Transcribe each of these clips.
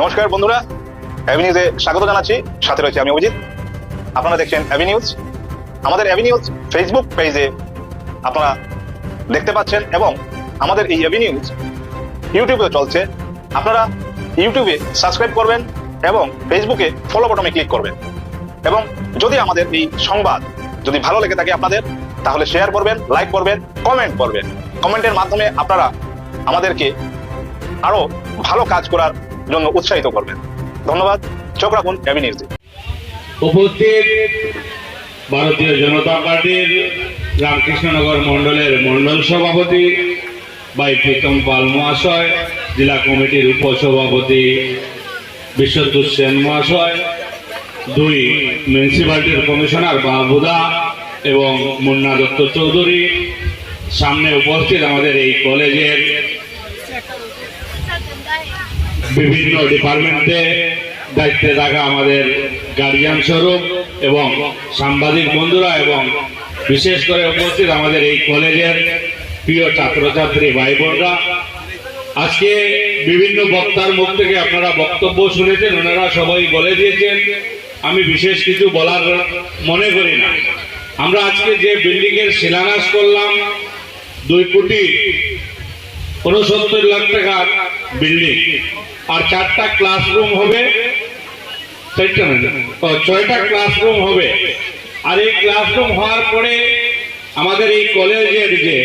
নমস্কার বন্ধুরা, অ্যাভি নিউজে স্বাগত জানাচ্ছি। সাথে রয়েছে আমি অভিজিৎ। আপনারা দেখছেন অ্যাভি নিউজ। আমাদের অ্যাভি নিউজ ফেসবুক পেজে আপনারা দেখতে পাচ্ছেন এবং আমাদের এই অ্যাভি নিউজ ইউটিউবে চলছে। আপনারা ইউটিউবে সাবস্ক্রাইব করবেন এবং ফেসবুকে ফলো বাটনে ক্লিক করবেন। এবং যদি আমাদের এই সংবাদ যদি ভালো লেগে থাকে আপনাদের, তাহলে শেয়ার করবেন, লাইক করবেন, কমেন্ট করবেন। কমেন্টের মাধ্যমে আপনারা আমাদেরকে আরো ভালো কাজ করার জন্য উৎসাহিত করবেন। ধন্যবাদ। চোখ রাখুন অ্যাভি নিউজে। উপস্থিত ভারতীয় জনতা পার্টির রামকৃষ্ণনগর মন্ডলের মন্ডল সভাপতি ভাই প্রীতম পাল মহাশয়, জেলা কমিটির উপসভাপতি বিশ্বজিৎ সেন মহাশয়, দুই মিউনিসিপ্যালিটির কমিশনার বাবুদা এবং মুন্না দত্ত চৌধুরী, সামনে উপস্থিত আমাদের এই কলেজের বিভিন্ন ডিপার্টমেন্টে দায়িত্বে থাকা আমাদের গার্জিয়ান স্বরূপ এবং সাংবাদিক বন্ধুরা, এবং বিশেষ করে উপস্থিত আমাদের এই কলেজের প্রিয় ছাত্রছাত্রী ভাই বোনরা। আজকে বিভিন্ন বক্তার মুখ থেকে আপনারা বক্তব্য শুনেছেন, ওনারা সবাই বলে দিয়েছেন, আমি বিশেষ কিছু বলার মনে করি না। আমরা আজকে যে বিল্ডিং এর শিলান্যাস করলাম 2,69,00,000 টাকার বিল্ডিং, আর 4টা ক্লাসরুম হবে, 6টা ক্লাসরুম হবে। আর এই ক্লাসরুম হওয়ার পরে আমাদের এই কলেজের যে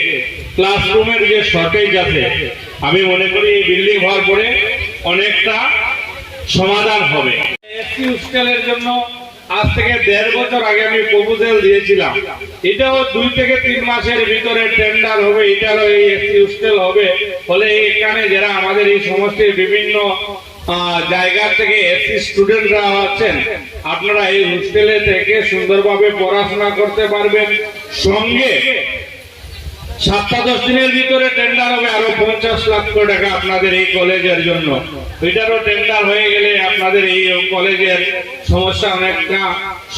ক্লাসরুমের যে শর্টেজ আছে, আমি মনে করি এই বিল্ডিং হওয়ার পরে অনেকটা সমাধান হবে। এসসি হোস্টেলের জন্য আজ থেকে 1.5 বছর আগে আমি প্রপোজাল দিয়েছিলাম। এটাও 2 থেকে 3 মাসের ভিতরে টেন্ডার হবে, এটারও এই এসসি হোস্টেল হবে। ফলে এখানে যারা আমাদের এই সমষ্টির বিভিন্ন জায়গা থেকে এসসি স্টুডেন্টরা আছেন, আপনারা এই হোস্টেলে থেকে সুন্দরভাবে পড়াশোনা করতে পারবেন। সঙ্গে 7-10 দিনের ভিতরে টেন্ডার হবে আরো 50 লক্ষ টাকা আপনাদের এই কলেজের জন্য। এটারও টেন্ডার হয়ে গেলে আপনাদের এই কলেজের সমস্যা অনেকটা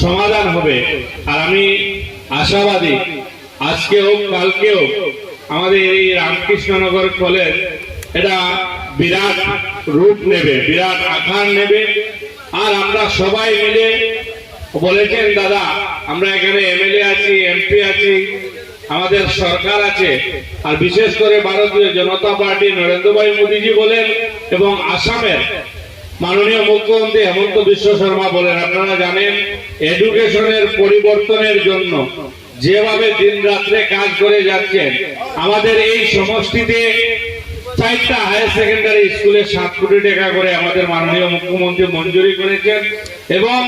সমাধান হবে। আর আমি আশাবাদী আজকেও কালকেও আমাদের এই রামকৃষ্ণনগর কলেজ এটা বিরাট রূপ নেবে, বিরাট আকার নেবে। আর আমরা সবাই মিলে বলেছেন, দাদা আমরা এখানে এমএলএ আছি, এমপি আছি, আমাদের সরকার আছে, আর বিশেষ করে ভারতীয় জনতা পার্টি নরেন্দ্র ভাই মোদীজি বলেন এবং আসামের মাননীয় মুখ্যমন্ত্রী হেমন্ত বিশ্ব শর্মা বলেন। আপনারা জানেন এডুকেশনের পরিবর্তনের জন্য যেভাবে দিন রাত্রে কাজ করে যাচ্ছেন, আমাদের এই সমষ্টিতে 4টা হায়ার সেকেন্ডারি স্কুলে 7 কোটি টাকা করে আমাদের মাননীয় মুখ্যমন্ত্রী মঞ্জুরি করেছেন এবং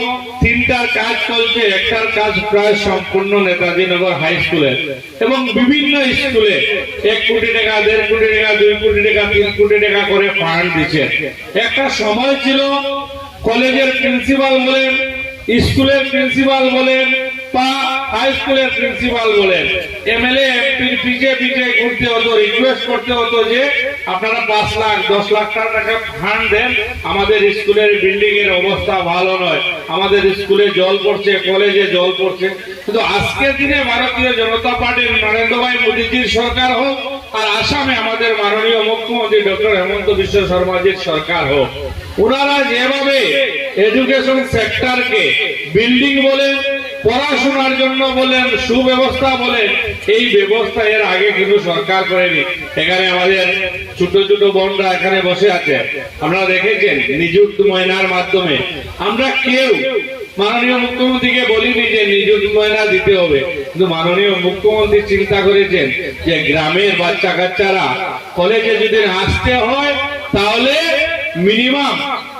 3টার কাজ চলছে। একটার কাজ প্রায় সম্পূর্ণ নেতাজি নগর হাই স্কুলে, এবং বিভিন্ন স্কুলে 1 কোটি টাকা, 1.5 কোটি টাকা, 2 কোটি টাকা, 3 কোটি টাকা করে ফান্ড দিচ্ছে। একটা সময় ছিল কলেজের প্রিন্সিপাল বলেন, স্কুলের প্রিন্সিপাল বলেন বা হাই স্কুলের প্রিন্সিপাল বলেন, এমএলএ এমপির পিছে পিছে ঘুরতে হতো, রিকোয়েস্ট করতে হতো যে আপনারা 5 লাখ 10 লাখ টাকা ফান্ড দেন, আমাদের স্কুলের বিল্ডিং এর অবস্থা ভালো নয়, আমাদের স্কুলে জল পড়ছে, কলেজে জল পড়ছে। কিন্তু আজকের দিনে ভারতীয় জনতা পার্টির নরেন্দ্র ভাই মোদীজির সরকার হোক, আর আসামে আমাদের মাননীয় মুখ্যমন্ত্রী ডক্টর হেমন্ত বিশ্ব শর্মাজির সরকার হোক, ওনারা যেভাবে এডুকেশন সেক্টরকে বিল্ডিং বলেন, পড়াশোনার জন্য বলেন, সুব্যবস্থা বলেন, এই ব্যবস্থা এর আগে কিন্তু সরকার করেনি। এখানে আমাদের ছোট ছোট বোনরা এখানে বসে আছে, আপনারা দেখেছেন নিযুক্ত ময়নার মাধ্যমে আমরা কেউ মাননীয় মুখ্যমন্ত্রীকে বলিনি যে নিযুক্ত ময়না দিতে হবে, কিন্তু মাননীয় মুখ্যমন্ত্রী চিন্তা করেছেন যে গ্রামের বাচ্চা কাচ্চারা কলেজে যদি আসতে হয় তাহলে মিনিমাম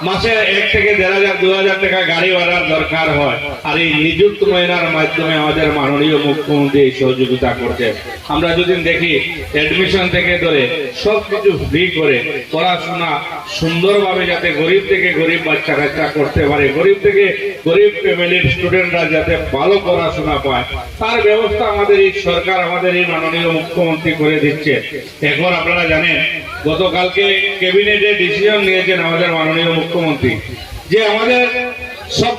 মাসে 1 থেকে 1,500 2,000 টাকা গাড়ি ভাড়ার দরকার হয়। আর এই নিযুক্ত ময়নার মাধ্যমে আমাদের মাননীয় মুখ্যমন্ত্রী সহযোগিতা করছে। আমরা যদি দেখি এডমিশন থেকে ধরে সবকিছু ফ্রি করে পড়াশোনা সুন্দরভাবে যাতে গরিব থেকে গরিব বাচ্চা কাচ্চা করতে পারে, গরিব থেকে গরিব ফ্যামিলির স্টুডেন্টরা যাতে ভালো পড়াশোনা পায়, তার ব্যবস্থা আমাদের এই সরকার, আমাদের এই মাননীয় মুখ্যমন্ত্রী করে দিচ্ছে। এখন আপনারা জানেন গতকালকে ক্যাবিনেটে ডিসিশন নিয়েছেন আমাদের মাননীয় মুখ্যমন্ত্রী যে আমাদের সব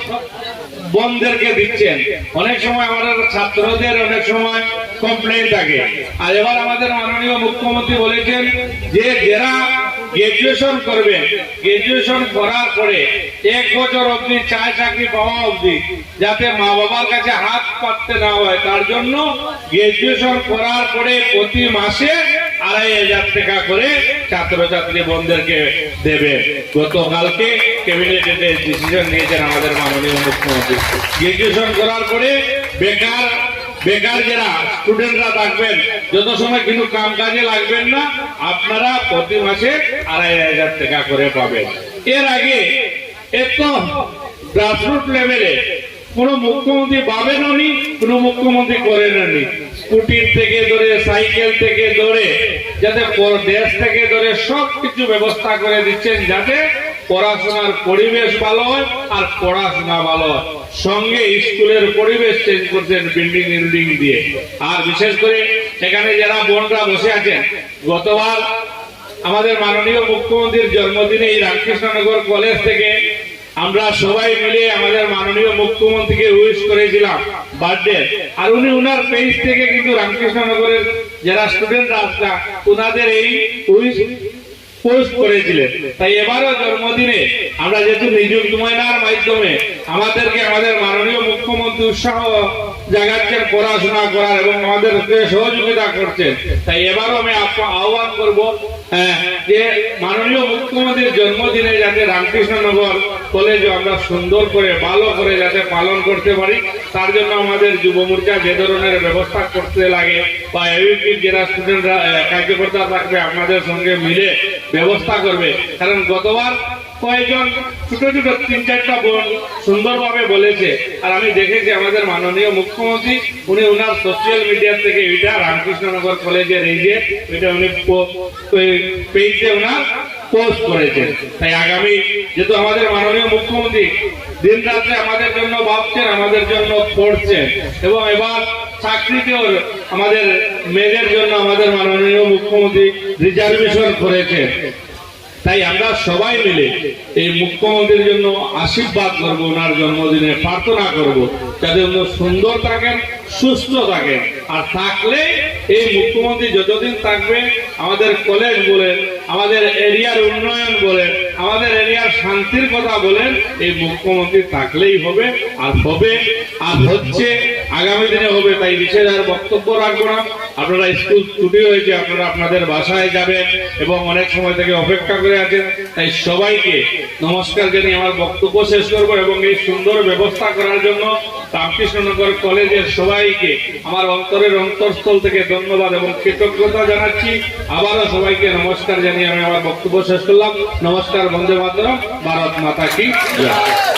বন্ধদেরকে দিচ্ছেন। অনেক সময় আমাদের ছাত্রদের অনেক সময় কমপ্লেইন থাকে, আর এবার আমাদের মাননীয় মুখ্যমন্ত্রী বলেছেন যে যারা গ্রাজুয়েশন করবেন, গ্রাজুয়েশন করার পরে 1 বছর অবধি চাকরি পাওয়া অবধি যাতে মা বাবার কাছে হাত পাততে না হয়, তার জন্য গ্রাজুয়েশন করার পরে প্রতি মাসে 2,500 টাকা করে ছাত্রছাত্রী বোনদেরকে দেবে। গতকালকে ক্যাবিনেটে ডিসিশন নিয়েছেন আমাদের মাননীয় মুখ্যমন্ত্রী। গ্রাজুয়েশন করার পরে বেকার যারা স্টুডেন্টরা থাকবেন, যত সময় কিন্তু কাম কাজে লাগবেন না, আপনারা প্রতি মাসে 2,500 টাকা করে পাবেন। এর আগে এত গ্রাসরুট লেভেলে কোন মুখ্যমন্ত্রী পাবেনও নি, কোন মুখ্যমন্ত্রী করেনও নি। স্কুটির থেকে ধরে, সাইকেল থেকে ধরে, যাতে দেশ থেকে ধরে সবকিছু ব্যবস্থা করে দিচ্ছেন যাতে পড়াশোনার পরিবেশ ভালো হয় আর পড়াশোনা ভালো হয়। সঙ্গে স্কুলের পরিবেশ চেঞ্জ করছেন বিল্ডিং দিয়ে। আর বিশেষ করে এখানে যারা বোনরা বসে আছেন, গতবার আমাদের মাননীয় মুখ্যমন্ত্রীর জন্মদিনে এই রামকৃষ্ণনগর কলেজ থেকে আমরা সবাই মিলে আমাদের মাননীয় মুখ্যমন্ত্রীকে উইশ করেছিলাম বার্থডে। আর উনি উনার পেজ থেকে কিন্তু রামকৃষ্ণনগরের যারা স্টুডেন্টরা আসলা ওনাদের এই উইশ পোস্ট করেছিলেন। তাই এবারও জন্মদিনে আমরা যেহেতু নিযুক্ত ময়নার মাধ্যমে আমাদেরকে আমাদের মাননীয় মুখ্যমন্ত্রী উৎসাহ জাগাচ্ছেন পড়াশোনা করার এবং আমাদেরকে সহযোগিতা করছেন, তাই এবারও আমি আহ্বান করব যে মাননীয় মুখ্যমন্ত্রীর জন্মদিনে যাতে রামকৃষ্ণনগর কলেজে আমরা সুন্দর করে ভালো করে যাতে পালন করতে পারি, তার জন্য আমাদের যুব মোর্চা যে ধরনের ব্যবস্থা করতে লাগে বা এবিপির যারা স্টুডেন্টরা কার্যকর্তা থাকবে আপনাদের সঙ্গে মিলে ব্যবস্থা করবে। কারণ গতবার কয়েকজন ছোট ছোট 3-4টা বোন সুন্দরভাবে বলেছে, আর আমি দেখেছি আমাদের মাননীয় মুখ্যমন্ত্রী উনি ওনার সোশ্যাল মিডিয়া থেকে এটা রামকৃষ্ণনগর কলেজের এই যে এটা উনি পেজে ওনার পোস্ট করেছেন। তাই আগামী যেহেতু আমাদের মাননীয় মুখ্যমন্ত্রী দিন রাত্রে আমাদের জন্য ভাবছেন, আমাদের জন্য পড়ছেন, এবং এবার চাকরিতেও আমাদের মেয়েদের জন্য আমাদের মাননীয় মুখ্যমন্ত্রী রিজার্ভেশন করেছেন। তাই আমরা সবাই মিলে এই মুখ্যমন্ত্রীর জন্য আশীর্বাদ করবো, ওনার জন্মদিনে প্রার্থনা করব যাতে উনি সুন্দর থাকেন, সুস্থ থাকেন। আর থাকলে এই মুখ্যমন্ত্রী যতদিন থাকবে আমাদের কলেজ বলেন, আমাদের এরিয়ার উন্নয়ন বলেন, আমাদের এরিয়ার শান্তির কথা বলেন, এই মুখ্যমন্ত্রী থাকলেই হবে, আর হবে, আর হচ্ছে, আগামী দিনে হবে। তাই বিশেষ আর বক্তব্য রাখবো না। আপনারা স্কুল ছুটি হয়েছে, আপনারা আপনাদের বাসায় যাবেন এবং অনেক সময় থেকে অপেক্ষা করে আছেন। তাই সবাইকে নমস্কার জানিয়ে আমার বক্তব্য শেষ করবো এবং এই সুন্দর ব্যবস্থা করার জন্য রামকৃষ্ণনগর কলেজের সবাইকে আমার অন্তরের অন্তঃস্থল থেকে ধন্যবাদ এবং কৃতজ্ঞতা জানাচ্ছি। আবারও সবাইকে নমস্কার জানিয়ে আমি আমার বক্তব্য শেষ করলাম। নমস্কার, বন্দে মাতরম, ভারত মাতা কি জয়।